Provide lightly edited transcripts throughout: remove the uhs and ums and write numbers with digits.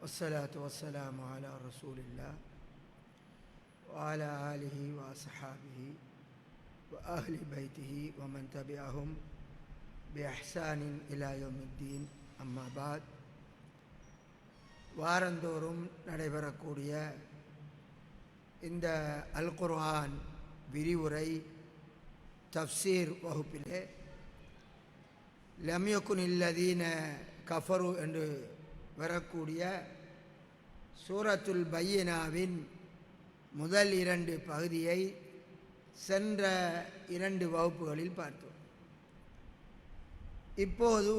والصلاة والسلام على رسول الله وعلى آله وأصحابه وأهل بيته ومن تبعهم بإحسان إلى يوم الدين أما بعد வாரந்தோறும் நடைபெறக்கூடிய இந்த அல் குர்ஆன் விரிவுரை தஃப்சீர் வகுப்பிலே லம் யகுனில் லதீன கஃபரு என்று வரக்கூடிய சூரத்துல் பையினாவின் முதல் 2 பகுதியை சென்ற 2 வகுப்புகளில் பார்த்தோம். இப்போது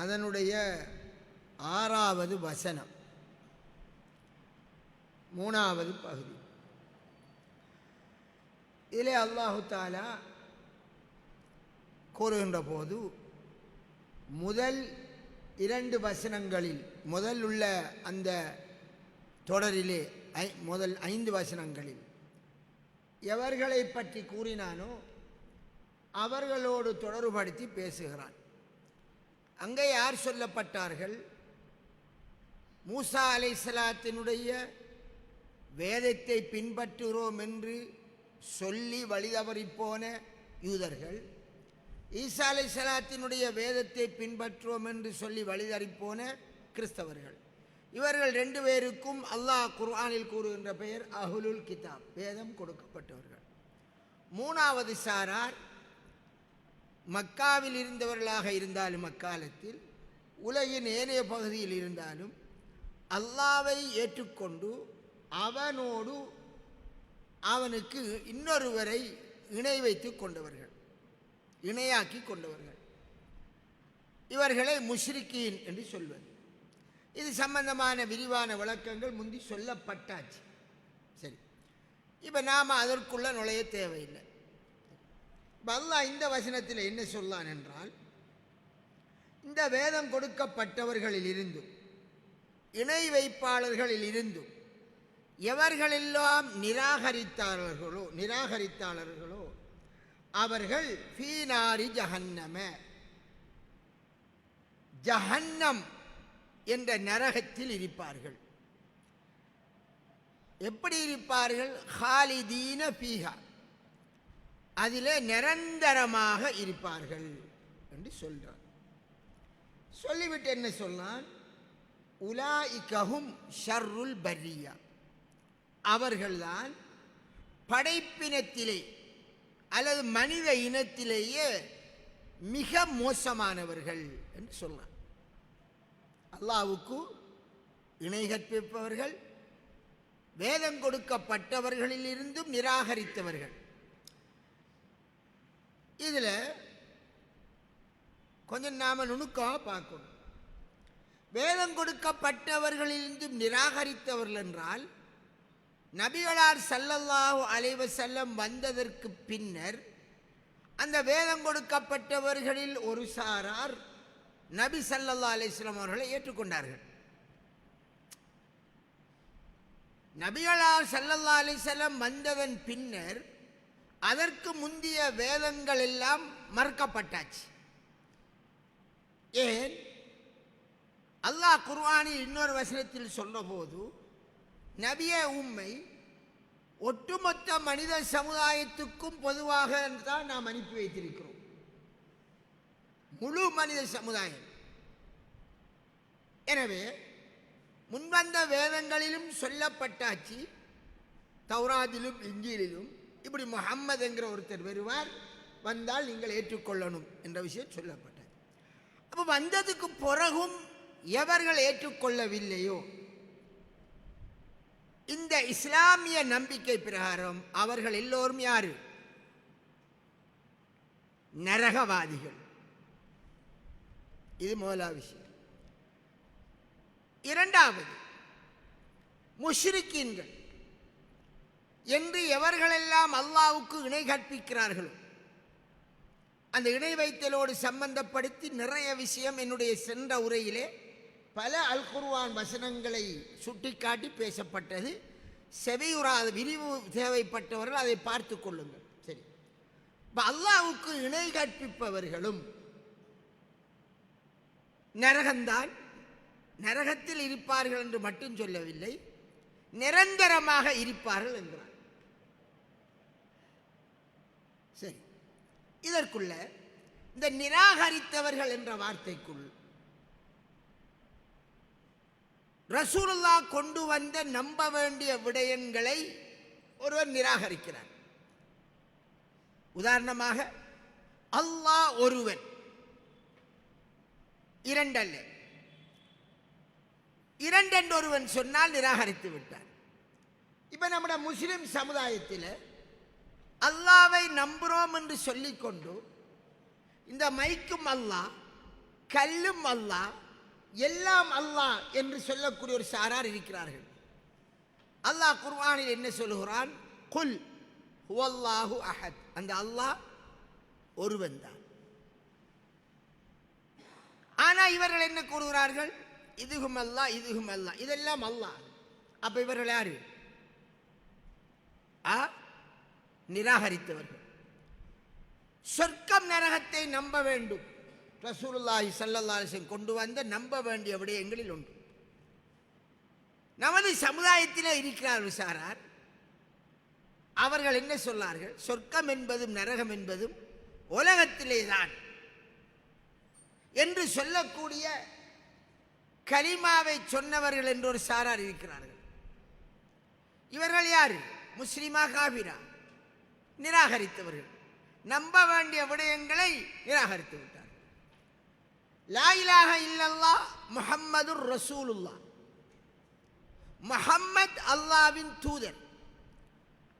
அதனுடைய 6வது வசனம் 3வது பகுதி. இதிலே அல்லாஹு தஆலா கூறுகின்ற போது முதல் 2 வசனங்களில் முதல் உள்ள அந்த தொடரிலே முதல் 5 வசனங்களில் எவர்களை பற்றி கூறினானோ அவர்களோடு தொடர்படுத்தி பேசுகிறான். அங்கே யார் சொல்லப்பட்டார்கள்? மூசா அலைஹிஸ்ஸலாத்தினுடைய வேதத்தை பின்பற்றுகிறோம் என்று சொல்லி வழிதவறிப்போன யூதர்கள், ஈசா அலைஹிஸ்ஸலாத்தினுடைய வேதத்தை பின்பற்றுவோம் என்று சொல்லி வழிதவறிப்போன கிறிஸ்தவர்கள். இவர்கள் 2 பேருக்கும் அல்லாஹ் குர்ஆனில் கூறுகின்ற பெயர் அஹ்லுல் கிதாப், வேதம் கொடுக்கப்பட்டவர்கள். 3வது சாரார் மக்காவில் இருந்தவர்களாக இருந்தாலும் அக்காலத்தில் உலகின் ஏனைய பகுதியில் இருந்தாலும் அல்லாஹ்வை ஏற்றுக்கொண்டு அவனோடு அவனுக்கு இன்னொருவரை இணை வைத்து கொண்டவர்கள், இணையாக்கி கொண்டவர்கள். இவர்களை முஷ்ரிக்கீன் என்று சொல்வது. இது சம்பந்தமான விரிவான விளக்கங்கள் முந்தி சொல்லப்பட்டாச்சு. சரி, இப்போ நாம் அதற்குள்ள நுழைய தேவையில்லை. அல்லாஹ் இந்த வசனத்தில் என்ன சொல்லான் என்றால், இந்த வேதம் கொடுக்கப்பட்டவர்களில் இருந்தும் இணை வைப்பாளர்களில் இருந்தும் எவர்களெல்லாம் நிராகரித்தாளர்களோ அவர்கள் ஃபீனாரி ஜஹன்னம, ஜஹன்னம் என்ற நரகத்தில் இருப்பார்கள். எப்படி இருப்பார்கள்? ஹாலிதீன ஃபீஹா, அதிலே நிரந்தரமாக இருப்பார்கள் என்று சொல்றார். சொல்லிவிட்டு என்ன சொன்னான்? உலாயிகஹும் ஷர்ருல் பர்ரியா, அவர்கள்தான் படைப்பினத்திலே அல்லது மனித இனத்திலேயே மிக மோசமானவர்கள் என்று சொன்னார். அல்லாஹ்வுக்கு இணை கற்பிப்பவர்கள், வேதம் கொடுக்கப்பட்டவர்களில் இருந்தும் நிராகரித்தவர்கள். இதில் கொஞ்சம் நாம் நுணுக்கமாக பார்க்கணும். வேதம் கொடுக்கப்பட்டவர்களிலிருந்தும் நிராகரித்தவர்கள் என்றால், நபிகளார் ஸல்லல்லாஹு அலைஹி வஸல்லம் வந்ததற்கு பின்னர் அந்த வேதம் கொடுக்கப்பட்டவர்களில் ஒரு சாரார் நபி ஸல்லல்லாஹு அலைஹி வஸல்லம் அவர்களை ஏற்றுக்கொண்டார்கள். நபிகளார் ஸல்லல்லாஹு அலைஹி வஸல்லம் வந்ததன் பின்னர் அதற்கு முந்திய வேதங்கள் எல்லாம் மறுக்கப்பட்டாச்சு. ஏன்? அல்லாஹ் குர்ஆனில் இன்னொரு வசனத்தில் சொன்னபோது, நபியே உம்மை ஒட்டுமொத்த மனித சமுதாயத்துக்கும் பொதுவாக தான் நாம் அனுப்பி வைத்திருக்கிறோம், முழு மனித சமுதாயம். எனவே முன்வந்த வேதங்களிலும் சொல்லப்பட்டாச்சு, தௌராத்திலும் இன்ஜீலிலும் இப்படி முஹம்மது என்கிற ஒருத்தர் வருவார், வந்தால் நீங்கள் ஏற்றுக்கொள்ளணும் என்ற விஷயம் சொல்லப்பட்டது. அப்போ வந்ததுக்கு பிறகும் எவர்கள் ஏற்றுக்கொள்ளவில்லையோ இந்த இஸ்லாமிய நம்பிக்கை பிரகாரம் அவர்கள் எல்லோரும் யாரு? நரகவாதிகள். இது முதலாவது விஷயம். 2வது, முஷ்ரிக்கீன்கள் என்று எவர்களெல்லாம் அல்லாஹ்வுக்கு இணை கற்பிக்கிறார்களோ, அந்த இணை வைத்தலோடு சம்பந்தப்படுத்தி நிறைய விஷயம் என்னுடைய சென்ற உரையிலே பல அல் குர்ஆன் வசனங்களை சுட்டிக்காட்டி பேசப்பட்டது. செவியுறாத விரிவு தேவைப்பட்டவர்கள் அதை பார்த்து கொள்ளுங்கள். சரி, இப்போ அல்லாஹ்வுக்கு இணை கற்பிப்பவர்களும் நரகந்தான், நரகத்தில் இருப்பார்கள் என்று மட்டும் சொல்லவில்லை, நிரந்தரமாக இருப்பார்கள் என்கிறார். சரி, இதற்குள்ள இந்த நிராகரித்தவர்கள் என்ற வார்த்தைக்குள் ரசூலுல்லாஹ் கொண்டு வந்த நம்ப வேண்டிய விடயங்களை ஒருவர் நிராகரிக்கிறார். உதாரணமாக, அல்லாஹ் ஒருவன், இரண்டல்ல, இரண்டென்று ஒருவன் சொன்னால் நிராகரித்து விட்டார். இப்ப நம்முடைய முஸ்லிம் சமுதாயத்தில் அல்லாவை நம்புகிறோம் என்று சொல்லிக்கொண்டு இந்த மைக்கும் அல்லாஹ், கல்லும் அல்லாஹ், எல்லாம் அல்லாஹ் என்று சொல்லக்கூடிய ஒரு சாரார் இருக்கிறார்கள். அல்லாஹ் குர்ஆனில் என்ன சொல்லுகிறான்? குல் ஹுவல்லாஹு அஹத், அந்த அல்லாஹ் ஒருவன் தான். ஆனா இவர்கள் என்ன கூறுகிறார்கள்? இதுகும் அல்லாஹ், இதுகும் அல்லாஹ், இதெல்லாம் அல்லாஹ். அப்ப இவர்கள் யாரு? நிராகரித்தவர்கள். சொர்க்கம் நரகத்தை நம்ப வேண்டும். ரசூலுல்லாஹி ஸல்லல்லாஹு அலைஹி வஸல்லம் கொண்டு வந்த நம்ப வேண்டிய விடயங்களில் ஒன்று. நமது சமுதாயத்தில் இருக்கிறார்கள் சாரார், அவர்கள் என்ன சொன்னார்கள்? சொர்க்கம் என்பதும் நரகம் என்பதும் உலகத்திலே தான் என்று சொல்லக்கூடிய கலிமாவை சொன்னவர்கள் என்று ஒரு சாரார் இருக்கிறார்கள். இவர்கள் யாரு? முஸ்லிமா காபிரா? நிராகரித்தவர்கள். நம்ப வேண்டிய விடயங்களை நிராகரித்து விட்டார்கள். லா இலாஹ இல்லல்லாஹ் முஹம்மதுர் ரசூலுல்லாஹ், முஹம்மத் அல்லாஹ்வின் தூதர்,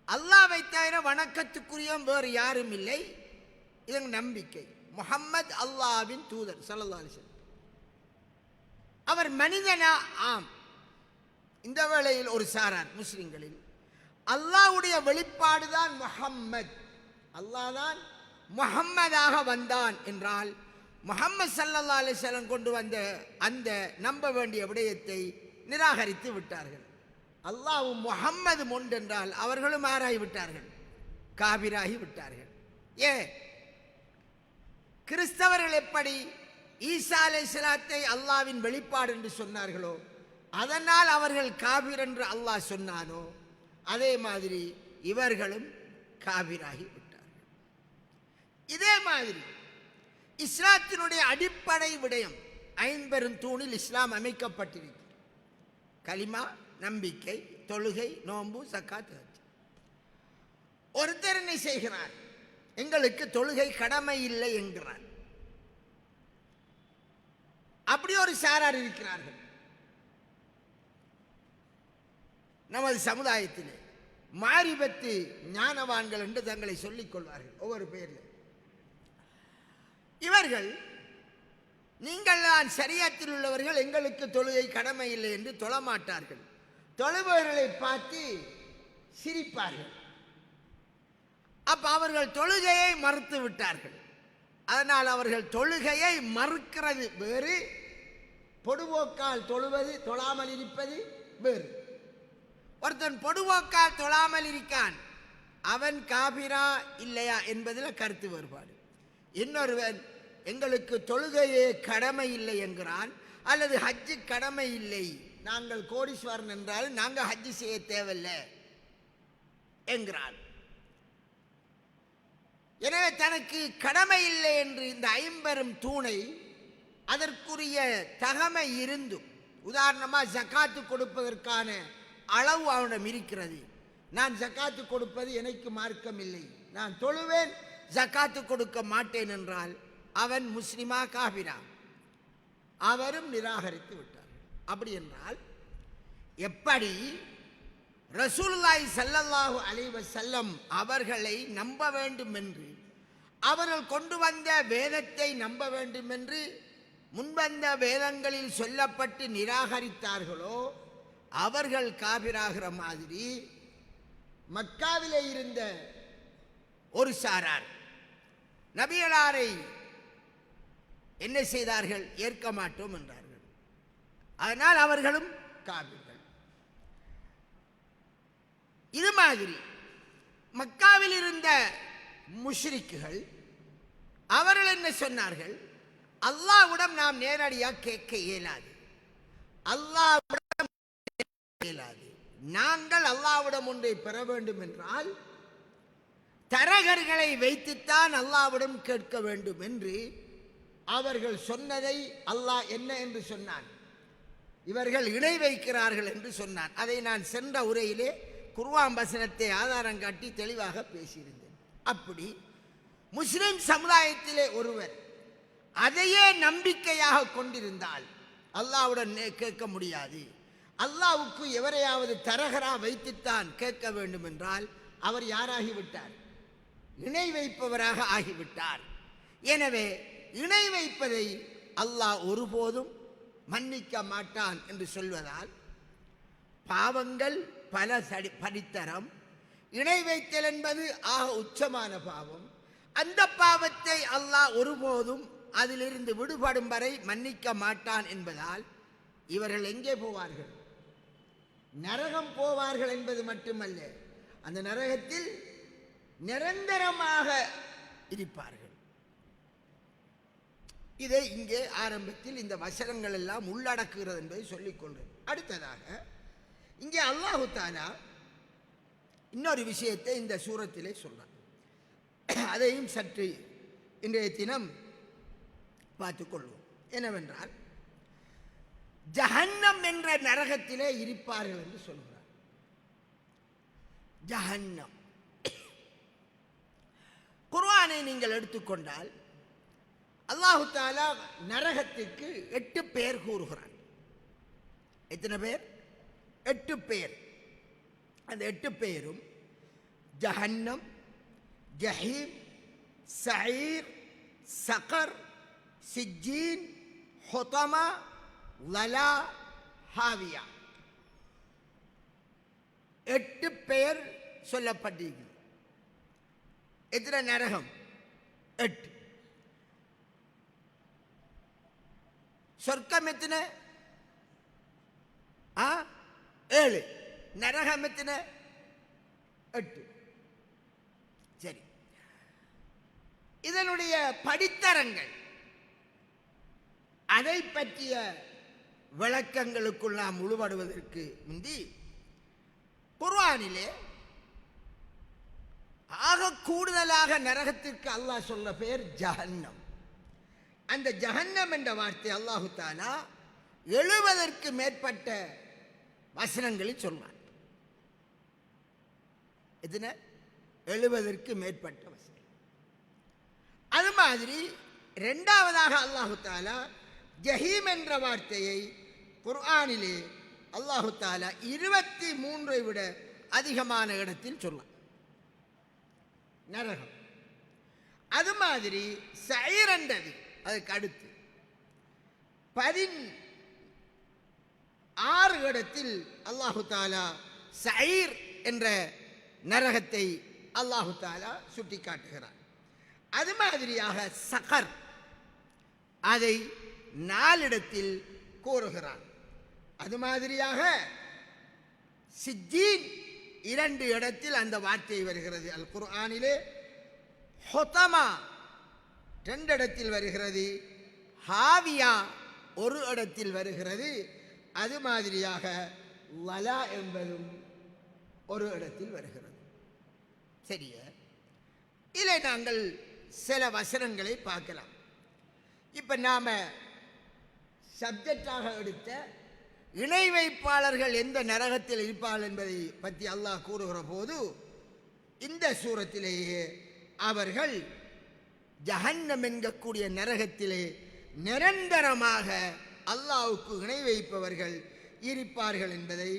அல்லாஹ்வை தவிர வணக்கத்துக்குரிய வேறு யாரும் இல்லை, இது நம்பிக்கை. முஹம்மத் அல்லாஹ்வின் தூதர் ஸல்லல்லாஹு அலைஹி வஸல்லம். அவர் மனிதனா? ஆம். இந்த வேளையில் ஒரு சாரார் முஸ்லிம்களில் அல்லாஹ்வுடைய வெளிப்பாடுதான் முஹம்மத், அல்லாஹ் தான் முஹம்மதாக வந்தான் என்றால் முஹம்மது ஸல்லல்லாஹு அலைஹி வஸல்லம் கொண்டு வந்த அந்த நம்ப வேண்டிய விடயத்தை நிராகரித்து விட்டார்கள். அல்லாஹ்வும் முஹம்மது ஒன்றென்றால் அவர்களும் ஆராய் விட்டார்கள், காபிராகி விட்டார்கள். கிறிஸ்தவர்கள் எப்படி ஈசா அலைஹிஸ்ஸலாத்தை அல்லாஹ்வின் வெளிப்பாடு என்று சொன்னார்களோ, அதனால் அவர்கள் காபிர் என்று அல்லாஹ் சொன்னானோ, அதே மாதிரி இவர்களும் காபிராகி விட்டார்கள். இதே மாதிரி இஸ்லாத்தினுடைய அடிப்படை விடயம், ஐம்பெரும் தூணில் இஸ்லாம் அமைக்கப்பட்டிருக்கிறது. கலிமா, நம்பிக்கை, தொழுகை, நோன்பு, ஸகாத், ஹஜ். ஒருத்தர் என்ன செய்கிறார்? எங்களுக்கு தொழுகை கடமை இல்லை என்கிறார். அப்படி ஒரு சாரார் இருக்கிறார்கள் நமது சமுதாயத்திலே. மாரிபத்து ஞானவான்கள் என்று தங்களை சொல்லிக் கொள்வார்கள் ஒவ்வொரு பெயரில். இவர்கள் நீங்கள் தான் ஷரியத்தில் உள்ளவர்கள், எங்களுக்கு தொழுகை கடமை இல்லை என்று தொழமாட்டார்கள். தொழுபவர்களை பார்த்து சிரிப்பார்கள். அப்ப அவர்கள் தொழுகையை மறுத்து விட்டார்கள். அதனால் அவர்கள் தொழுகையை மறுக்கிறது வேறு, பொடுவோக்கால் தொழுவது, தொழாமல் இருப்பது வேறு. ஒருத்தன் பொடுவோக்கால் தொழாமல் இருக்கான், அவன் காபிரா இல்லையா என்பதில் கருத்து வேறுபாடு. இன்னொருவன் எங்களுக்கு தொழுகையே கடமை இல்லை என்கிறான், அல்லது ஹஜ்ஜு கடமை இல்லை, நாங்கள் கோடீஸ்வரன் என்றால் நாங்கள் ஹஜ்ஜு செய்ய தேவையில்லை என்கிறான். எனவே தனக்கு கடமை இல்லை என்று இந்த ஐம்பெரும் தூணை அதற்குரிய தகமை இருந்தும், உதாரணமாக ஜக்காத்து கொடுப்பதற்கான அளவு அவனிடம் இருக்கிறது. நான் ஜக்காத்து கொடுப்பது எனக்கு மார்க்கம் இல்லை, நான் தொழுவேன், ஜக்காத்து கொடுக்க மாட்டேன் என்றால் அவன் முஸ்லிமா காபிரா? அவரும் நிராகரித்து விட்டார். அப்படி என்றால் எப்படி ரசூலுல்லாஹி ஸல்லல்லாஹு அலைஹி வஸல்லம் அவர்களை நம்ப வேண்டும் என்று, அவர்கள் கொண்டு வந்த வேதத்தை நம்ப வேண்டும் என்று முன்வந்த வேதங்களில் சொல்லப்பட்டு நிராகரித்தார்களோ, அவர்கள் காபிராகிற மாதிரி மக்காவிலே இருந்த ஒரு சாரார் நபிகளாரை என்ன செய்தார்கள்? ஏற்க மாட்டோம் என்றார்கள். அதனால் அவர்களும் காபிர்கள். இது மாதிரி மக்காவில் இருந்த முஷ்ரிக்குகள் அவர்கள் என்ன சொன்னார்கள்? அல்லாஹ்விடம் நாம் நேரடியாக கேட்க இயலாது, அல்லாஹ்விடம் இயலாது. நாங்கள் அல்லாஹ்விடம் ஒன்றை பெற வேண்டும் என்றால் தரகர்களை வைத்துத்தான் அல்லாஹ்விடம் கேட்க வேண்டும் என்று அவர்கள் சொன்னதை அல்லாஹ் என்ன என்று சொன்னான்? இவர்கள் இணை வைக்கிறார்கள் என்று சொன்னான். அதை நான் சென்ற உரையிலே குர்ஆன் வசனத்தை ஆதாரம் காட்டி தெளிவாக பேசியிருந்தேன். அப்படி முஸ்லிம் சமுதாயத்திலே ஒருவர் அதையே நம்பிக்கையாக கொண்டிருந்தால் அல்லாஹ்வுடன் கேட்க முடியாது. அல்லாஹ்வுக்கு எவரையாவது தரகரா வைத்துத்தான் கேட்க வேண்டும் என்றால் அவர் யாராகிவிட்டார்? இணை வைப்பவராக ஆகிவிட்டார். எனவே இணை வைப்பதை அல்லாஹ் ஒருபோதும் மன்னிக்க மாட்டான் என்று சொல்வதால் பாவங்கள் பல படித்தரம், இணை வைத்தல் என்பது ஆக உச்சமான பாவம். அந்த பாவத்தை அல்லாஹ் ஒருபோதும் அதிலிருந்து விடுபடும் வரை மன்னிக்க மாட்டான் என்பதால் இவர்கள் எங்கே போவார்கள்? நரகம் போவார்கள் என்பது மட்டுமல்ல, அந்த நரகத்தில் நிரந்தரமாக இருப்பார்கள். இதை இங்கே ஆரம்பத்தில் இந்த வசனங்கள் எல்லாம் உள்ளடக்குகிறது என்பதை சொல்லிக்கொள்கிறேன். அடுத்ததாக இங்கே அல்லாஹு தஆலா இன்னொரு விஷயத்தை இந்த சூரத்திலே சொல்றார். அதையும் சற்று இன்றைய தினம் பார்த்துக்கொள்வோம். என்னவென்றால் ஜஹன்னம் என்ற நரகத்திலே இருப்பார்கள் என்று சொல்கிறார். ஜஹன்னம் குர்ஆனை நீங்கள் எடுத்துக்கொண்டால் அல்லாஹு தஆலா நரகத்திற்கு 8 பெயர் கூறுகிறான். எத்தனை பேர்? 8 பெயர். அந்த 8 பெயரும் ஜஹன்னம், ஜஹீம், சயீர், சகர், சிஜ்ஜீன், ஹுதமா, லலா, ஹாவியா. 8 பெயர் சொல்லப்பட்டிருக்கிறது. எத்தனை நரகம்? 8. சொர்க்கம் எத்தனை? 7. நரகம் எத்தனை? 8. சரி, இதனுடைய படித்தரங்கள், அதை பற்றிய விளக்கங்களுக்குள் நாம் முழுவடுவதற்கு முந்தி குர்ஆனிலே ஆக கூடுதலாக நரகத்திற்கு அல்லாஹ் சொல்ல பெயர் ஜஹன்னம். அந்த ஜஹன்னம் என்ற வார்த்தை அல்லாஹு தஆலா 70ற்கு மேற்பட்ட வசனங்களில் சொல்வார். எத்தனை? 70ற்கு மேற்பட்ட வசனம். அது மாதிரி இரண்டாவதாக அல்லாஹு தஆலா ஜஹீம் என்ற வார்த்தையை குர்ஆனிலே அல்லாஹு தஆலா 23ஐ விட அதிகமான இடத்தில் சொல்வார். நரகம். அது மாதிரி சயீர் என்றது அதுக்கு அடுத்து 16 இடத்தில் அல்லாஹு தஆலா சயீர் என்ற நரகத்தை அல்லாஹு தஆலா சுட்டி காட்டுகிறார். அது மாதிரியாக சகர் அதை 4 இடத்தில் கூறுகிறார். அது மாதிரியாக சிஜ்ஜீன் 2 இடத்தில் அந்த வார்த்தை வருகிறது அல் குர்ஆனிலே. ஹுதமா 2 இடத்தில் வருகிறது. ஹாவியா 1 இடத்தில் வருகிறது. அது மாதிரியாக லலா என்பதும் 1 இடத்தில் வருகிறது. சரியா? இதிலே நாங்கள் சில வசனங்களை பார்க்கலாம். இப்போ நாம சப்ஜெக்டாக எடுத்த இணை வைப்பாளர்கள் எந்த நரகத்தில் இருப்பார்கள் என்பதை பற்றி அல்லாஹ் கூறுகிற போது இந்த சூரத்திலேயே அவர்கள் ஜஹன்னம் என்கக்கூடிய நரகத்திலே நிரந்தரமாக அல்லாஹ்வுக்கு இணை வைப்பவர்கள் இருப்பார்கள் என்பதை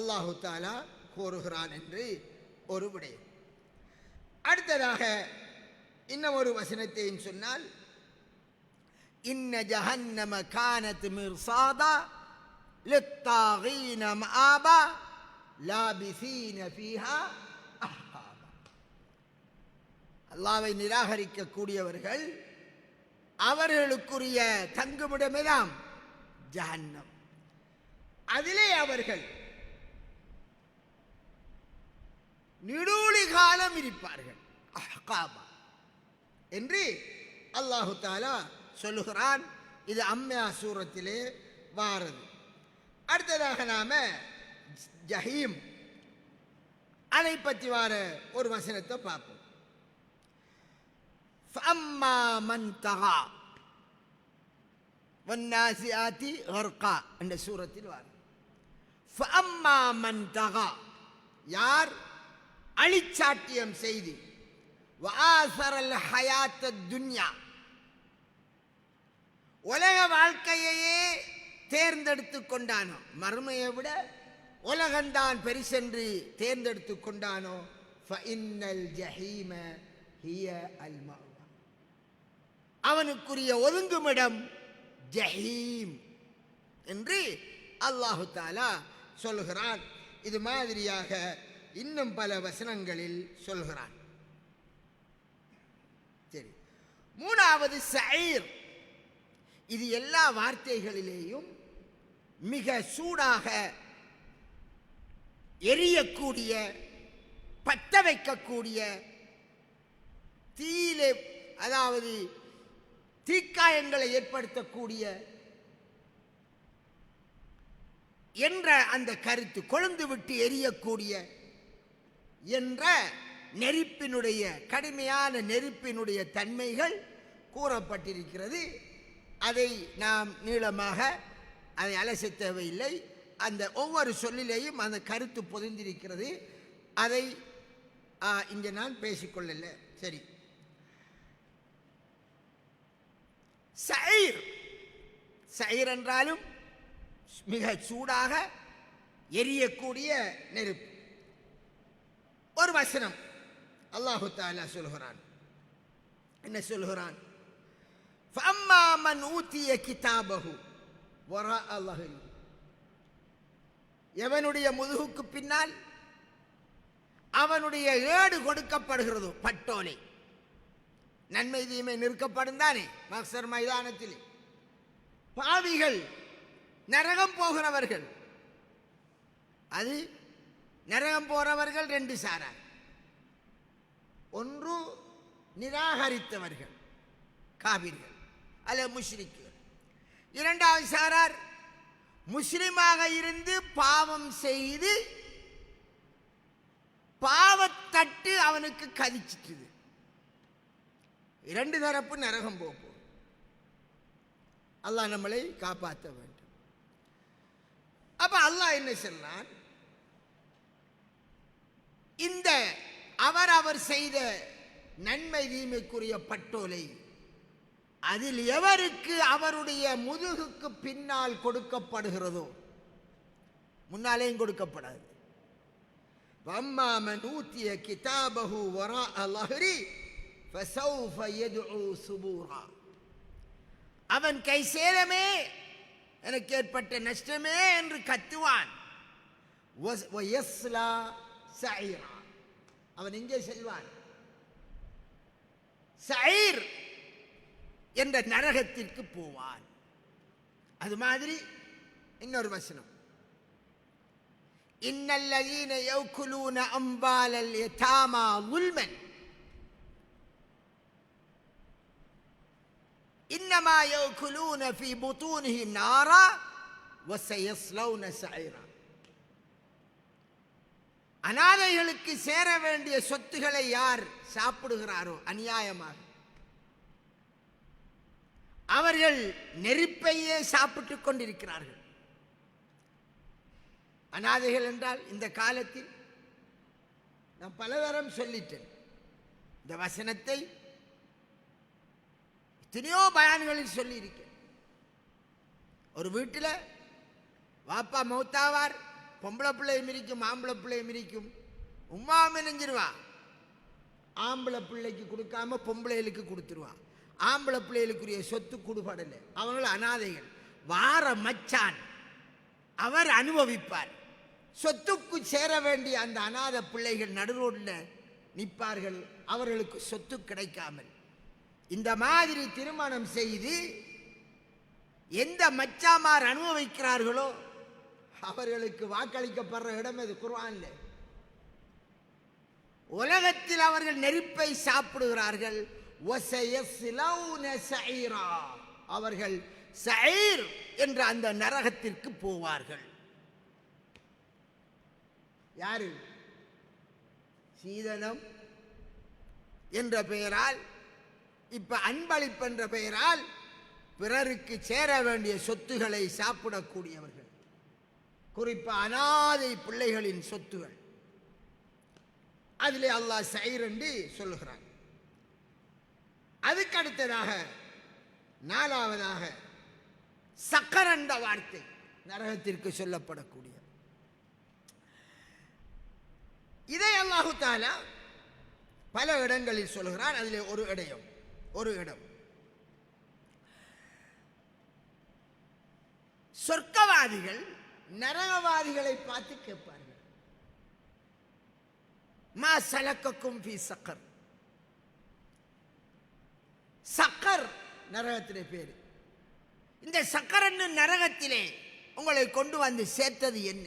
அல்லாஹு தஆலா கூறுகிறான் என்று ஒரு விடயம். அடுத்ததாக இன்னும் ஒரு வசனத்தையும் சொன்னால், இன்ன ஜஹன்னம கானத் மிர்சாதா லித்தாகீன மஆபா லாபிசீன ஃபீஹா அஹ்காபா. அல்லாஹ்வை நிராகரிக்கக்கூடியவர்கள் அவர்களுக்குரிய தங்குமிடமெல்லாம் ஜஹன்னம். அதிலே அவர்கள் நெடுவழி காலம் இருப்பார்கள். அஹ்காபா என்று அல்லாஹு தஆலா சொல்லுகிறான். இது அம்யா சூரத்திலே வாரது. அடுத்ததாக நாம ஜஹீம் அதை பற்றி வர ஒரு வசனத்தை பார்ப்போம். فأما من طغى والنازعات غرقا என்ற சூரத்தில் வரும். فأما من طغى யார் அழிச்சாட்டியம் செய்து وآثر الحياة الدنيا உலக வாழ்க்கையையே தேர்ந்தெடுத்து கொண்டானோ, மறுமையை விட உலகந்தான் பெரிசென்று தேர்ந்தெடுத்து கொண்டானோ, فإن الجحيم هي المأوى அவனுக்குரிய ஒதுங்குமிடம் ஜஹீம் என்று அல்லாஹு தஆலா சொல்கிறான். இது மாதிரியாக இன்னும் பல வசனங்களில் சொல்கிறான். சரி, மூணாவது சயீர். இது எல்லா வார்த்தைகளிலேயும் மிக சூடாக எரியக்கூடிய, பற்ற வைக்கக்கூடிய, தீயிலே அதாவது தீக்காயங்களை ஏற்படுத்தக்கூடிய என்ற அந்த கருத்து, கொழுந்து விட்டு எரியக்கூடிய என்ற நெருப்பினுடைய, கடுமையான நெருப்பினுடைய தன்மைகள் கூறப்பட்டிருக்கிறது. அதை நாம் நீளமாக அதை அலச தேவையில்லை. அந்த ஒவ்வொரு சொல்லிலேயும் அந்த கருத்து பொதிந்திருக்கிறது. அதை இங்கே நான் பேசிக்கொள்ளல. சரி, சயீர். சயீர் என்றாலும் மிக சூடாக எரியக்கூடிய நெருப்பு. ஒரு வசனம் அல்லாஹு தஆலா சொல்கிறான். என்ன சொல்கிறான்? فأما من أوتي كتابه وراء ظهره எவனுடைய முதுகுக்கு பின்னால் அவனுடைய ஏடு கொடுக்கப்படுகிறதோ, பட்டோலை, நன்மை தீமை நிற்கப்படும் தானே மஹ்ஷர் மைதானத்தில். பாவிகள், நரகம் போகிறவர்கள், அது நரகம் போறவர்கள் ரெண்டு சாரார். ஒன்று நிராகரித்தவர்கள், காபிர்கள் அல்ல முஷ்ரிக்குகள். இரண்டாவது சாரார் முஸ்லிமாக இருந்து பாவம் செய்து பாவத்தட்டு அவனுக்கு கதிச்சிட்டுது. இரண்டு தரப்பு நரகம் போகும். அல்லாஹ் நம்மளை காப்பாற்ற வேண்டும். அப்ப அல்லாஹ் என்ன சொல்றான்? இந்த அவர் செய்த நன்மை தீமைக்குரிய பட்டோலை அதில் எவருக்கு அவருடைய முதுகுக்கு பின்னால் கொடுக்கப்படுகிறதோ, முன்னாலேயும் கொடுக்கப்படாது. வம்மா மன் ஊதிய கிதாபஹு வராஅ ظهري فسوف يدعو ثبورا அவன் கை சேதமே, எனக்கு ஏற்பட்ட நஷ்டமே என்று கத்துவான். ويصلى سعيرا அவன் எங்கே செல்வான்? சயீர் என்ற நரகத்திற்கு போவான். அது மாதிரி இன்னொரு வசனம், இன்னல்லதீன யௌகுலூன அம்வாலல் யதாமா ظுல்மன் இன்னமா யௌகுலூன ஃபீ புதூனிஹிம் நாரா வஸயஸ்லௌன சயீரா. அநாதைகளுக்கு சேர வேண்டிய சொத்துக்களை யார் சாப்பிடுகிறாரோ அநியாயமாக, அவர்கள் நெருப்பையே சாப்பிட்டுக் கொண்டிருக்கிறார்கள். அநாதைகள் என்றால் இந்த காலத்தில் நான் பலதரம் சொல்லிட்டேன். இந்த வசனத்தை எத்தனையோ பயான்களில் சொல்லியிருக்கேன். ஒரு வீட்டில் வாப்பா மௌத்தாவார், பொம்பளை பிள்ளையும் இருக்கும், ஆம்பளை பிள்ளையும் இருக்கும். உம்மா நினைஞ்சிருவா, ஆம்பளை பிள்ளைக்கு கொடுக்காம பொம்பளைகளுக்கு கொடுத்துருவான். ஆம்பளை பிள்ளைகளுக்குரிய சொத்து கொடுபடலை, அவர்கள் அநாதைகள். வார மச்சான் அவர் அனுபவிப்பார். சொத்துக்கு சேர வேண்டிய அந்த அநாத பிள்ளைகள் நடுரோட்டில் நிற்பார்கள், அவர்களுக்கு சொத்து கிடைக்காமல். இந்த மாதிரி திருமணம் செய்து எந்த மச்சாமார் அனுபவிக்கிறார்களோ அவர்களுக்கு வாக்களிக்கப்படுற இடம் அது குர்ஆன்ல. உலகத்தில் அவர்கள் நெருப்பை சாப்பிடுகிறார்கள். அவர்கள் சயீர் என்ற அந்த நரகத்திற்கு போவார்கள். யாரு? சீதனம் என்ற பெயரால், இப்ப அன்பளிப்பு என்ற பெயரால் பிறருக்கு சேர வேண்டிய சொத்துக்களை சாப்பிடக்கூடியவர்கள், குறிப்பா அனாதை பிள்ளைகளின் சொத்துகள். அதிலே அல்லாஹ் சைர் என்று சொல்லுகிறான். அதுக்கு அடுத்ததாக நாலாவதாக சக்கர் என்ற வார்த்தை நரகத்திற்கு சொல்லப்படக்கூடிய, இதை அல்லாஹு தஆலா பல இடங்களில் சொல்கிறான். அதிலே ஒரு இடம் சொர்க்கவாதிகள் நரகவாதிகளை பார்த்து கேட்பார்கள், மா சலக்கக்கும் ஃபீ சக்கர். சக்கர் நரகத்திலே பேரு. இந்த சக்கர் என்னும் நரகத்திலே உங்களை கொண்டு வந்து சேர்த்தது என்ன?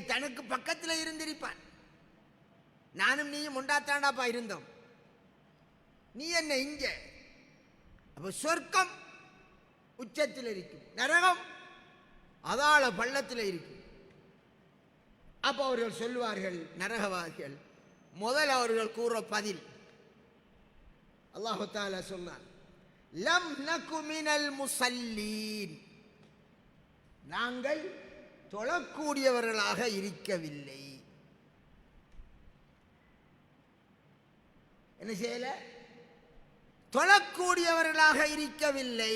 தனக்கு பக்கத்தில் இருந்திருப்பான். நானும் நீயும் உண்டாத்தாண்டாப்பா இருந்தோம், நீ என்ன இங்க? அப்ப சொர்க்கம் உச்சத்தில் இருக்கும், நரகம் அதாள பள்ளத்தில் இருக்கும். அப்ப அவர்கள் சொல்லுவார்கள், நரகவாதிகள் முதல் அவர்கள் கூற பதில் அல்லாஹு தஆலா சொன்னான், லம் நகு மினல் முஸல்லீன், நாங்கள் தொழக்கூடியவர்களாக இருக்கவில்லை. என்ன செய்யல? தொழக்கூடியவர்களாக இருக்கவில்லை.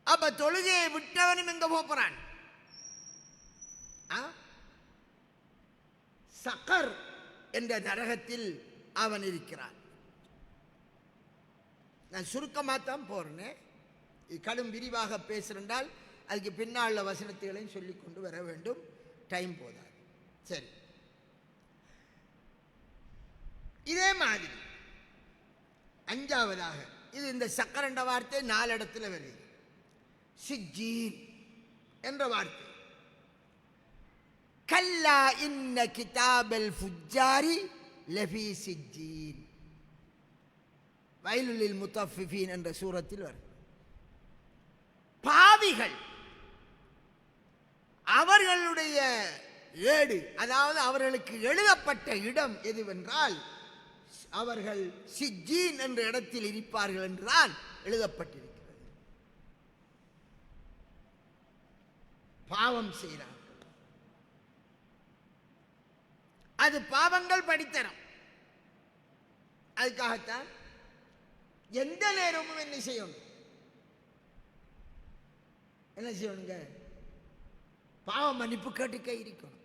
அப்ப தொழுகையை விட்டவனும் எங்க போறான்? சக்கர் என்ற நரகத்தில் அவன் இருக்கிறான். நான் சுருக்கமாத்தான் போறேன், கடும் விரிவாக பேசுறால் அதுக்கு பின்னால் வசனத்தையும் சொல்லிக் கொண்டு வர வேண்டும், டைம் போதாது. சரி, இதே மாதிரி அஞ்சாவதாக, இது இந்த சக்கர் என்ற வார்த்தை 4 இடத்துல வருது. சிஜ்ஜீன் என்ற வார்த்தை, கல்லா இன்ன கிதாபல் ஃபுஜ்ஜாரி லஃபீ சிஜ்ஜீன், வயலுலில் முத்தஃபிஃபீன் என்ற சூரத்தில் வருது. பாவிகள் அவர்களுடைய ஏடு, அதாவது அவர்களுக்கு எழுதப்பட்ட இடம் எதுவென்றால், அவர்கள் சிஜ்ஜீன் என்ற இடத்தில் இருப்பார்கள் என்றுதான் எழுதப்பட்டிருக்கிறது. பாவம் செய்கிறார்கள், அது பாவங்கள் படித்தரம். அதுக்காகத்தான் எந்த நேரமும் என்ன செய்யணும்? என்ன செய்யணுங்க? பாவ மன்னிப்பு கேட்டுக்கே இருக்கணும்.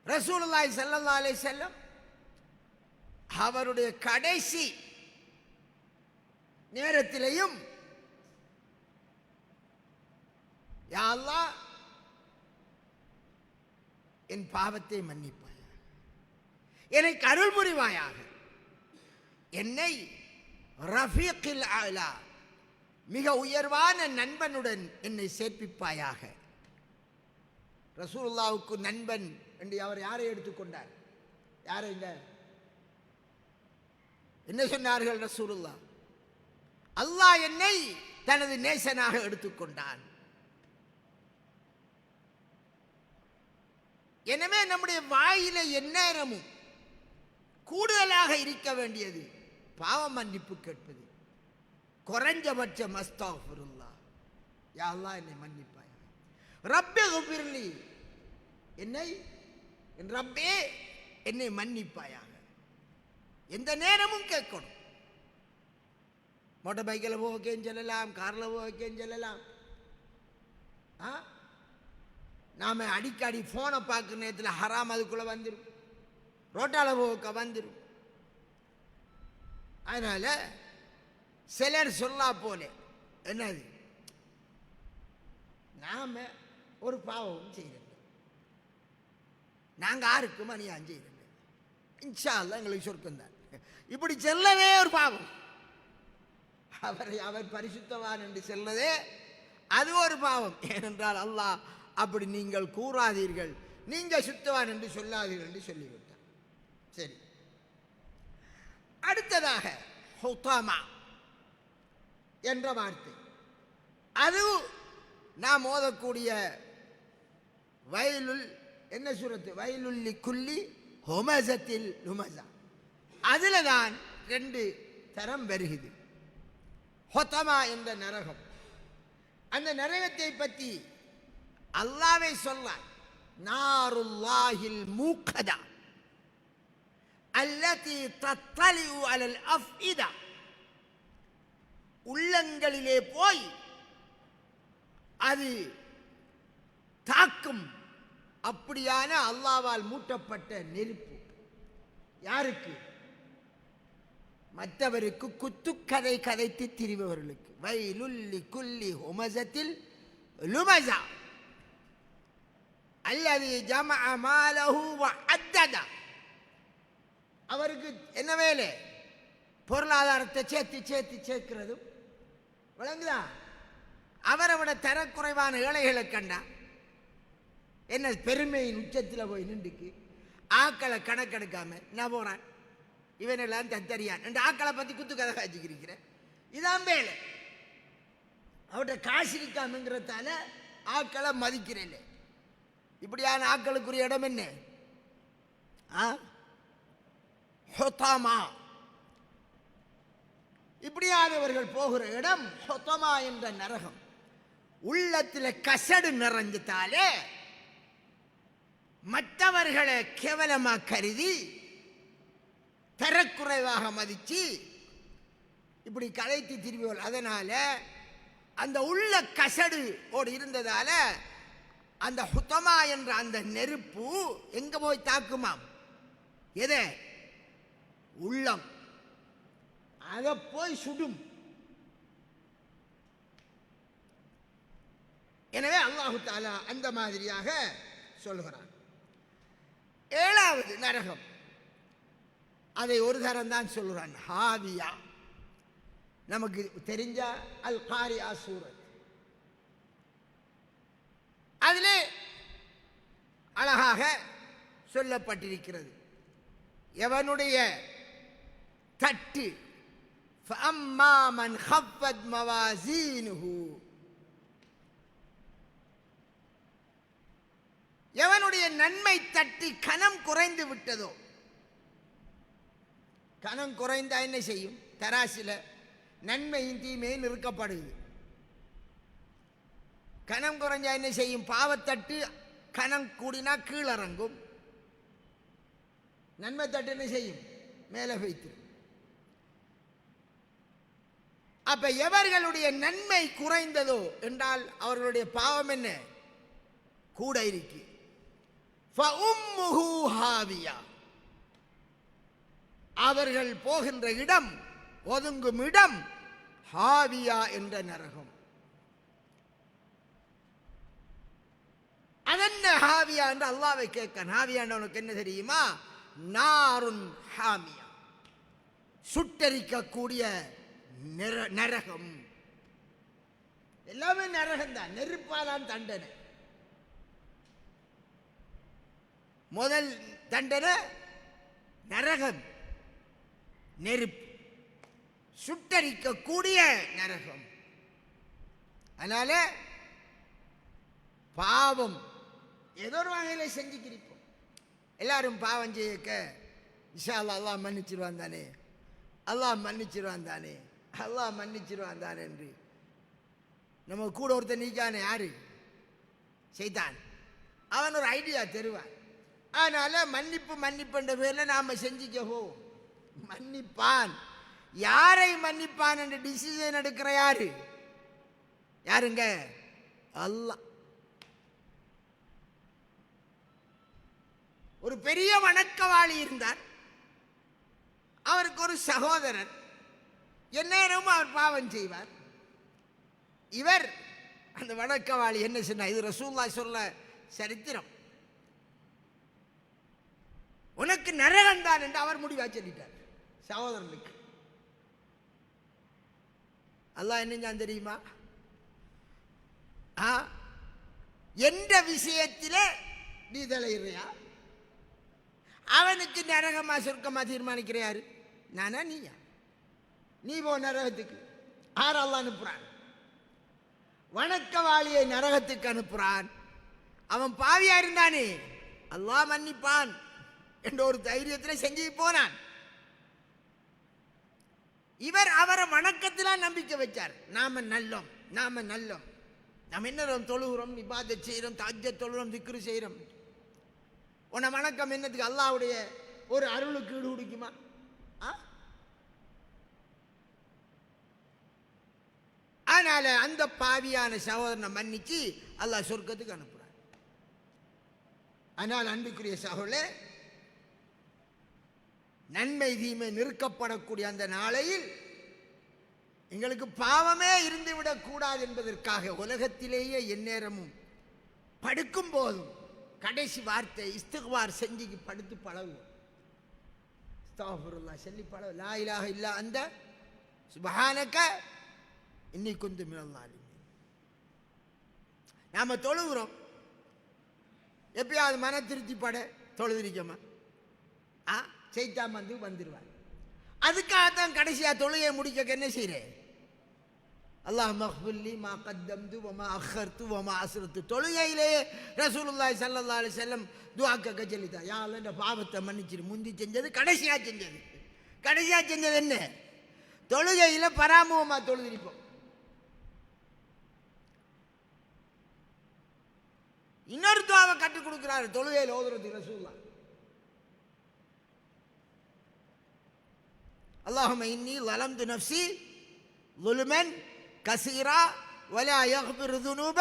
ரசூலுல்லாஹி ஸல்லல்லாஹு அலைஹி வஸல்லம் அவருடைய கடைசி நேரத்திலேயும், யா அல்லாஹ் என் பாவத்தை மன்னிப்பாயாக, எனக்கு அருள் புரிவாயாக, என்னை ரஃபீக்கில் ஆலா மிக உயர்வான நண்பனுடன் என்னை சேர்ப்பிப்பாயாக. ரசூலுல்லாஹ்வுக்கு நண்பன் என்று அவர் யாரை எடுத்துக்கொண்டார்? யாரைங்க? என்ன சொன்னார்கள் ரசூலுல்லாஹ்? அல்லாஹ் என்னை தனது நேசனாக எடுத்துக்கொண்டான். எனவே நம்முடைய வாயில எந்நேரமும் கூடுதலாக இருக்க வேண்டியது பாவ மன்னிப்பு கேட்பது. குறைஞ்சபட்சம் அஸ்தக்ஃபிருல்லாஹ், யா அல்லாஹ் என்னை மன்னிப்பாய், ரப்பே குஃபிர்லி, என் ரப்பே என்னை மன்னிப்பாயாக. எந்த நேரமும் கேட்கணும். மோட்டார் பைக்கில் போகேன்னு சொல்லலாம், காரில் போகேன்னு சொல்லலாம். நாம அடிக்கடி போனை பார்க்குற நேரத்தில் ஹராம் அதுக்குள்ள வந்துடும், ரோட்டால போக வந்துடும். அதனால சிலர் சொல்லா போல என்னது, நாம ஒரு பாவம் செய்யறது, நாங்க யாருக்கும் அநியாயம் செய்யறது, இன்ஷா அல்லாஹ் எங்களுக்கு சொர்க்கம் தான். இப்படி செல்லவே ஒரு பாவம். அவர் பரிசுத்தவான் என்று செல்லதே அது ஒரு பாவம். ஏனென்றால் அல்லாஹ் அப்படி நீங்கள் கூறாதீர்கள், நீங்கள் சுத்தவான் என்று சொல்லாதீர்கள் என்று சொல்லிவிட்டார். சரி, அடுத்ததாக ஹுதாமா என்ற வார்த்தை. அது நாம் ஓதக்கூடிய வயலுல் என்ன சூரத்து, வயலுல்லி குல்லி ஹொமசத்தில் லுமசா, அதில் தான் 2 தரம் வருகிறது. ஹொத்தமா என்ற நரகம், அந்த நரகத்தை பற்றி அல்லாஹ்வே சொல்றார். நாருல்லாஹில் மூக்கதா அல்லதி தத்தலிஉ அலல் அஃஇதா, உள்ளங்களிலே போய் அது தாக்கும் அப்படியான அல்லாஹ்வால் மூட்டப்பட்ட நெருப்பு. யாருக்கு? மற்றவருக்கு குத்துக்கதை கதைத்து திரிபவர்களுக்கு. வைலுல்லி குல்லி ஹுமஸத்தில் லுமஸா அல்லதி ஜமஅ மாலஹு வஅத்ததா, அவருக்கு என்ன வேலை? பொருளாதாரத்தை சேர்க்கிறதும். விளங்குதா? அவரை விட தரக்குறைவான ஏழைகளை கண்டா என்ன பெருமையின் உச்சத்தில் போய் நின்றுக்கு ஆக்களை கணக்கெடுக்காம நான் போறான், இவனெல்லாம் தத்தறியான் என்று ஆக்களை பற்றி குத்து கதை காய்ச்சிக்கிறேன். இதான் வேலை. அவர்கிட்ட காசு இருக்காமங்கிறதால ஆக்களை மதிக்கிறேன். இப்படியான ஆக்களுக்குரிய இடம் என்ன? ஹொத்தாமா. இப்படியானவர்கள் போகிற இடம் ஹொத்தமா என்ற நரகம். உள்ளத்தில் கசடு நிறைஞ்சதாலே மற்றவர்களை கேவலமாக கருதி தரக்குறைவாக மதிச்சு இப்படி கலைத்து திரும்பியோல். அதனால அந்த உள்ள கசடு ஓடு இருந்ததால அந்த ஹுத்தமா என்ற அந்த நெருப்பு எங்க போய் தாக்குமாம்? எதை? உள்ளம். அதை போய் சுடும். எனவே அல்லாஹு தஆலா அந்த மாதிரியாக சொல்கிறான். 7வது நரகம், அதை ஒரு தரம் தான் சொல்கிறான், ஹாவியா. நமக்கு தெரிஞ்ச அல் காரியா சூரத், அதிலே அழகாக சொல்லப்பட்டிருக்கிறது. எவனுடைய தட்டு ஃபஅம்மா மன் ஹஃபத் மவாசீனுஹு, எவனுடைய நன்மை தட்டி கனம் குறைந்து விட்டதோ. கனம் குறைந்தா என்ன செய்யும்? தராசில நன்மையும் தீமையும் நிறுக்கப்படுது. கனம் குறைஞ்சா என்ன செய்யும்? பாவத்தட்டு கனம் கூடினா கீழிறங்கும், நன்மை தட்டு என்ன செய்யும்? மேலே வைத்து. அப்ப எவர்களுடைய நன்மை குறைந்ததோ என்றால் அவர்களுடைய பாவம் என்ன? கூட இருக்கு. ஃபஉம்முஹு ஹாவியா, அவர்கள் போகின்ற இடம், ஒதுங்கும் இடம் ஹாவியா என்ற நரகம். அதென்ன ஹாவியா என்று அல்லாஹ்வை கேட்க. ஹாவியா உனக்கு என்ன தெரியுமா? நாருன் ஹாமியா, சுட்டரிக்கக்கூடிய நரகம். எல்லாமே நரகம் தான், நெருப்பாதான் தண்டனை. முதல் தண்டனை நரகம், நெருப்பு, சுட்டரிக்கக்கூடிய நரகம். அதனால பாவம் ஏதோ ஒரு வகையில் செஞ்சுக்கிருப்போம். எல்லாரும் பாவம் செய்யக்க இன்ஷா அல்லாஹ் அல்லாஹ் மன்னிச்சிருவான் தானே, அல்லாஹ் மன்னிச்சிருவான் தானே, அல்லாஹ் மன்னிச்சிருவான் தானே என்று நம்ம கூட ஒருத்தர் நீக்கானே. யாரு? செய்தான். அவன் ஒரு ஐடியா தருவான். அதனால மன்னிப்புன்ற பேரில் நாம செஞ்சுக்கோ. மன்னிப்பான். யாரை மன்னிப்பான் என்று டிசிஷன் எடுக்கிற யாரு? யாருங்க? அல்லாஹ். ஒரு பெரிய வணக்கவாளி இருந்தார். அவருக்கு ஒரு சகோதரர், எந்நேரமும் அவர் பாவம் செய்வார். இவர் அந்த வணக்கவாளி என்ன சொன்னார்? இது ரசூலுல்லாஹ் சொல்ல சரித்திரம். உனக்கு நரகம் தான் என்று அவர் முடிவா சொல்லிட்டார் சகோதரனுக்கு. அல்லாஹ் என்ன தெரியுமா? எந்த விஷயத்திலே நீ தலையிறியா? அவனுக்கு நரகமா சொர்க்கமா தீர்மானிக்கிற யாரு? நானா நீயா? நீ போ நரகத்துக்கு. ஆறு அல்லாஹ் அனுப்புறான். வணக்கவாளியை நரகத்துக்கு அனுப்புறான். அவன் பாவியா இருந்தானே, அல்லாஹ் மன்னிப்பான் என்ற ஒரு தைரியத்தில் செஞ்சு போனான். இவர் அவரை வணக்கத்தில் நம்பிக்கை வச்சார். நாம நல்லோம், நாம நல்லோம், நாம் என்ன தொழுகிறோம், இபாதத் செய்கிறோம், தஹஜ்ஜத் தொழுகிறோம், திக்ரு செய்கிறோம். உன்னை வணக்கம் என்னத்துக்கு? அல்லாஹ்வுடைய ஒரு அருளுக்கு ஈடு குடிக்குமா? அதனால அந்த பாவியான சகோதரனை மன்னிச்சு அல்லாஹ் சொர்க்கத்துக்கு அனுப்புறார். ஆனால் அன்புக்குரிய சகோதரே, நன்மை தீமை நிறுக்கப்படக்கூடிய அந்த நாளையில் எங்களுக்கு பாவமே இருந்துவிடக் கூடாது என்பதற்காக உலகத்திலேயே எந்நேரமும் படுக்கும் போதும் கடைசி வார்த்தை இஸ்திக்பார் செஞ்சு படுத்து பழகுவோம். அஸ்தக்ஃபிருல்லாஹ் சொல்லி பழகு. லா இலாஹ இல்லா அன்த சுப்ஹானக இன்னி குன்து மினல் ஸாலிமீன். நாம தொழுகிறோம், எப்பயாவது மன திருப்தி பட தொழுதிருக்கோமா? செய்தாம் வந்துடுவார். அதுக்காகத்தான் கடைசியா தொழுகையை முடிக்க என்ன செய்யறேன்? அல்லாஹ் மக்ஃபிர்லி மா கத்தம்து வமா அக்கர்து வமா அஸ்ரத்து. தொழுகையிலேயே ரசூலுல்லாஹி ஸல்லல்லாஹு அலைஹி வஸல்லம் துஆ கேட்க சொல்லிட்டா, யா அல்லாஹ் இந்த பாவத்தை மன்னிச்சிரு. முந்தி செஞ்சது கடைசியா செஞ்சது. கடைசியா செஞ்சது என்ன? தொழுகையில பராமுகமா தொழுதிருப்போம். இன்னொரு துஆவை கற்றுக் கொடுக்கிறார் தொழுகையில் ஓதுறது ரசூலுல்லாஹ். அல்லாஹும்ம இன்னி ஸலம்து நஃப்ஸி ظுல்மன் கஸீரா வலா யக்ஃபிரு ذுனூப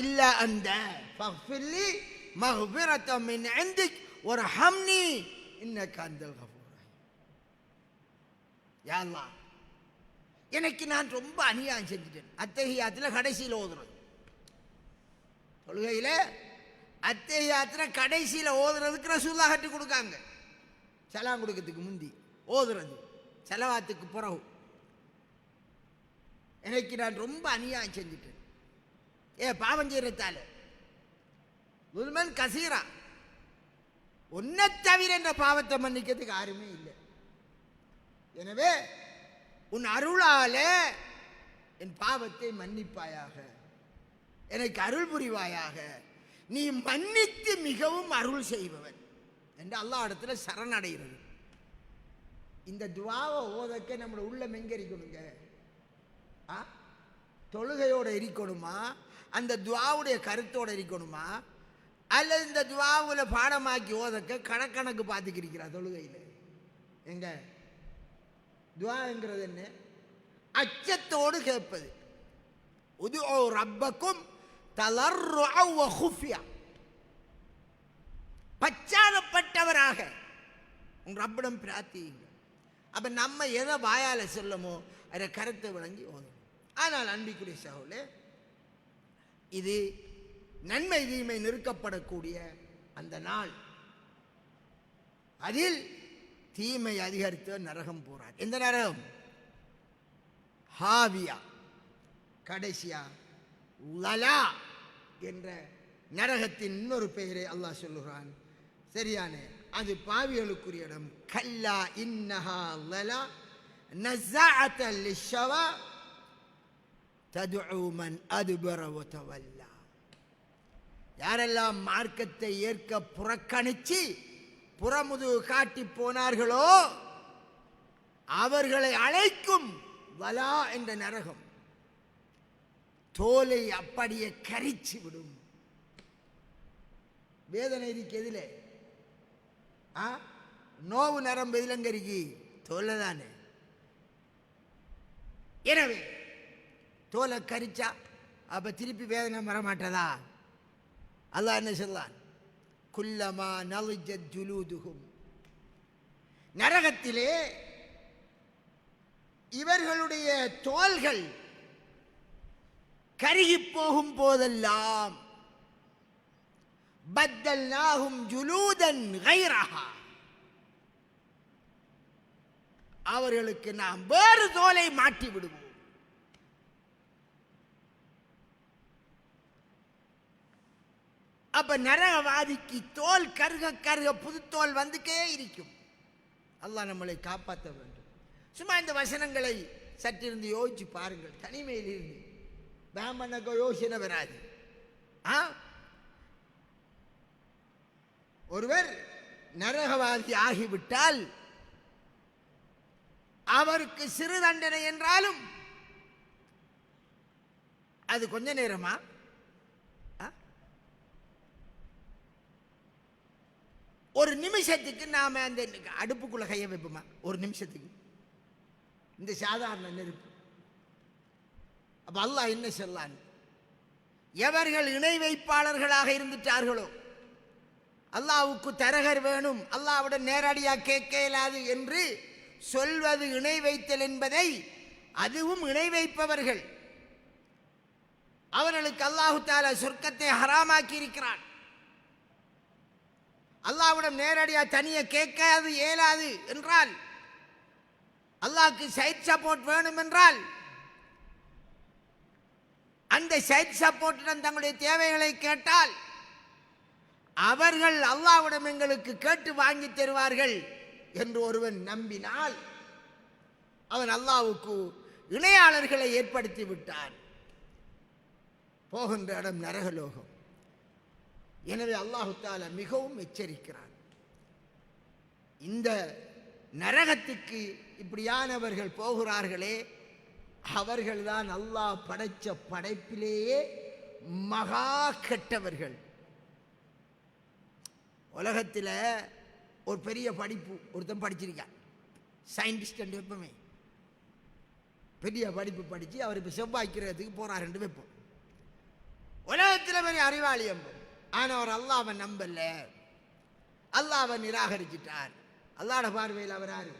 இல்லா அன்த ஃபக்ஃபிர்லி மக்ஃபிரத்தம் மின் இன்திக் வர்ஹம்னி இன்னக அன்தல் கஃபூர் ரஹீம். யா அல்லாஹ், எனக்கு நான் ரொம்ப அநியாயம் செஞ்சுட்டேன். அத்தஹியாத்துல கடைசியில் ஓதுறது, தொழுகையில அத்தஹியாத்துல கடைசியில் ஓதுறதுக்கு ரசூலுல்லாஹ் கற்றுக் கொடுக்காங்க. சலாம் கொடுக்கறதுக்கு முந்தி ஓதுறது, செலவாத்துக்கு பிறகு. எனக்கு நான் ரொம்ப அநியாயம் செஞ்சுட்டேன். பாவம் செய்யறதால ظுல்மன் கஸீரா, உன்னை தவிர என்ற பாவத்தை மன்னிக்கிறதுக்கு யாருமே இல்லை. எனவே உன் அருளால என் பாவத்தை மன்னிப்பாயாக, எனக்கு அருள் புரிவாயாக, நீ மன்னித்து மிகவும் அருள் செய்பவன் என்று அல்லாஹ் இடத்துல சரணடைகிறது. இந்த துவாவை ஓதக்க நம்மளோட உள்ளம் எங்க இருக்கணுங்க? தொழுகையோட இருக்கணுமா? அந்த துவாவுடைய கருத்தோட இருக்கணுமா? அல்லது இந்த துவாவுல பாடமாக்கி ஓதக்க கணக்கு பார்த்துக்கிறா தொழுகையில்? எங்க துவாங்கிறது என்ன? அச்சத்தோடு கேட்பது. உதுஉ ரப்பக்கும் தலர்ருஅ வ குஃபியா, பச்சாதப்பட்டவராக உங்க ரப்பிடம் பிரார்த்தியுங்க. அப்ப நம்ம எதை வாயால சொல்லமோ அதை கருத்தை விளங்கி ஓதும். ஆனால் அன்பிக்குரிய சகோதரர்களே, இது நன்மை தீமை நிறுக்கப்படக்கூடிய அந்த நாள். அதில் தீமை அதிகரித்து நரகம் போறார். எந்த நரகம்? ஹாவியா. கடைசியா லலா என்ற நரகத்தின் இன்னொரு பெயரை அல்லாஹ் சொல்லுகிறான். சரியான அது பாவிகளுக்குரிய இடம். கல்லா இன்னஹா லலா நஸஅத்தல் லிஷ்ஷவா ததுஉ மன் அத்பர வ தவல்லா. யாரெல்லாம் மார்க்கத்தை ஏற்க புறக்கணிச்சு புறமுதுகு காட்டி போனார்களோ அவர்களை அழைக்கும் வலா என்ற நரகம். தோலை அப்படியே கரிச்சு விடும். வேதனை இருக்கிறதுல நோவு நரம்பு இளங்கரிக்கு தோலை தானே. எனவே தோலை கரிச்சா அப்ப திருப்பி வேதனை வரமாட்டதா? அல்லாஹ் என்ன சொல்லான்? குல்லமா நலிஜத் ஜுலூதுஹும். நரகத்திலே இவர்களுடைய தோள்கள் கருகி போகும் போதெல்லாம் பத்தல்நாஹும் ஜுலூதன் கைரஹா, அவர்களுக்கு நாம் வேறு தோலை மாற்றி விடுவோம். அப்ப நரகவாதிக்கு தோல் கருக கருக புது தோல் வந்துக்கே இருக்கும். அல்லாஹ் நம்மளை காப்பாற்ற வேண்டும். சும்மா இந்த வசனங்களை சற்றிருந்து யோசிச்சு பாருங்கள். தனிமையில் இருந்து பேமனக்கு யோசனை வராது. ஒருவர் நரகவாதி ஆகிவிட்டால் அவருக்கு சிறு தண்டனை என்றாலும் அது கொஞ்ச நேரமா? ஒரு நிமிஷத்துக்கு நாம அந்த அடுப்புக்குள்ள கைய வைப்போமா? ஒரு நிமிஷத்துக்கு இந்த சாதாரண நெருப்பு. அப்ப அல்லாஹ் என்ன சொல்லான்? எவர்கள் இணை வைப்பாளர்களாக இருந்துட்டார்களோ, அல்லாஹ்வுக்கு தரகர் வேணும், அல்லாஹ்வுடன் நேரடியா கேட்க இயலாது என்று சொல்வது இணை வைத்தல் என்பதை, அதுவும் இணை வைப்பவர்கள், அவர்களுக்கு அல்லாஹு தஆலா சொர்க்கத்தை ஹராமாக்கி இருக்கிறான். அல்லாஹ்விடம் நேரடியா தனியே கேட்காது இயலாது என்றால், அல்லாஹ்க்கு சைட் சப்போர்ட் வேணும் என்றால், அந்த சைட் சப்போர்ட்டுடன் தங்களுடைய தேவைகளை கேட்டால் அவர்கள் அல்லாஹ்விடம் எங்களுக்கு கேட்டு வாங்கி தருவார்கள் என்று ஒருவன் நம்பினால் அவன் அல்லாஹ்வுக்கு இணையாளர்களை ஏற்படுத்தி விட்டான். போகின்ற இடம் நரகலோகம். எனவே அல்லாஹு தஆலா மிகவும் எச்சரிக்கிறான். இந்த நரகத்துக்கு இப்படியானவர்கள் போகிறார்களே, அவர்கள்தான் அல்லாஹ் படைச்ச படைப்பிலேயே மகா கெட்டவர்கள். உலகத்தில் ஒரு பெரிய படிப்பு ஒருத்தன் படிச்சிருக்கான், சயின்டிஸ்ட் என்று வைப்போமே, பெரிய படிப்பு படித்து அவர் இப்போ செவ்வாய்க்கிறதுக்கு போகிறாருன்னு வைப்போம். உலகத்தில் பெரிய அறிவாளி என்போம். ஆனால் அவர் அல்லாஹ்வை நம்பல, அல்லாஹ்வை நிராகரிச்சிட்டார். அல்லாஹ்வுடைய பார்வையில் அவர் யாரு?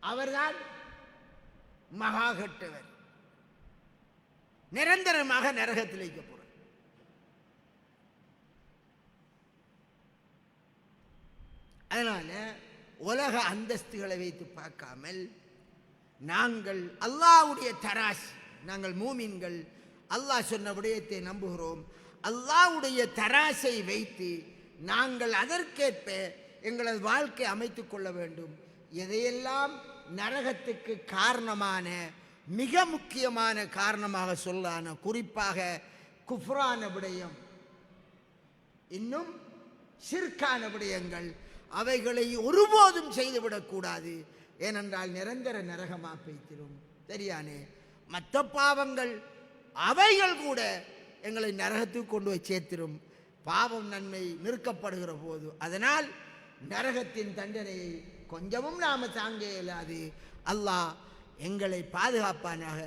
அவர்தான் மகா கெட்டவர், நிரந்தரமாக நரகத்தில் வைக்கப்படுறார். அதனால உலக அந்தஸ்துகளை வைத்து பார்க்காமல் நாங்கள் அல்லாஹ்வுடைய தராசு, நாங்கள் மூமின்கள், அல்லாஹ் சொன்ன விடயத்தை நம்புகிறோம். அல்லாஹ்வுடைய தராசை வைத்து நாங்கள் அதற்கேற்ப எங்களது வாழ்க்கை அமைத்துக் கொள்ள வேண்டும். எதையெல்லாம் நரகத்துக்கு காரணமான மிக முக்கியமான காரணமாக சொல்லான, குறிப்பாக குஃப்ரான விடயம், இன்னும் ஷிர்கான விடயங்கள், அவைகளை ஒருபோதும் செய்துவிடக்கூடாது. ஏனென்றால் நிரந்தர நரகமாக பெய்திரும். சரியானே? மற்ற பாவங்கள் அவைகள் கூட எங்களை நரகத்துக்கு கொண்டு போய் சேர்த்திரும், பாவம் நன்மை நிற்கப்படுகிற போது. அதனால் நரகத்தின் தண்டனையை கொஞ்சமும் நாம தாங்க இயலாது. அல்லாஹ் எங்களை பாதுகாப்பானாக.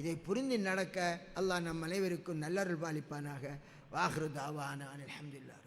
இதை புரிந்து நடக்க அல்லாஹ் நம் அனைவருக்கும் நல்லருள் பாலிப்பானாக. வாஹிரு தாவானா அல்ஹம்துலில்லாஹ்.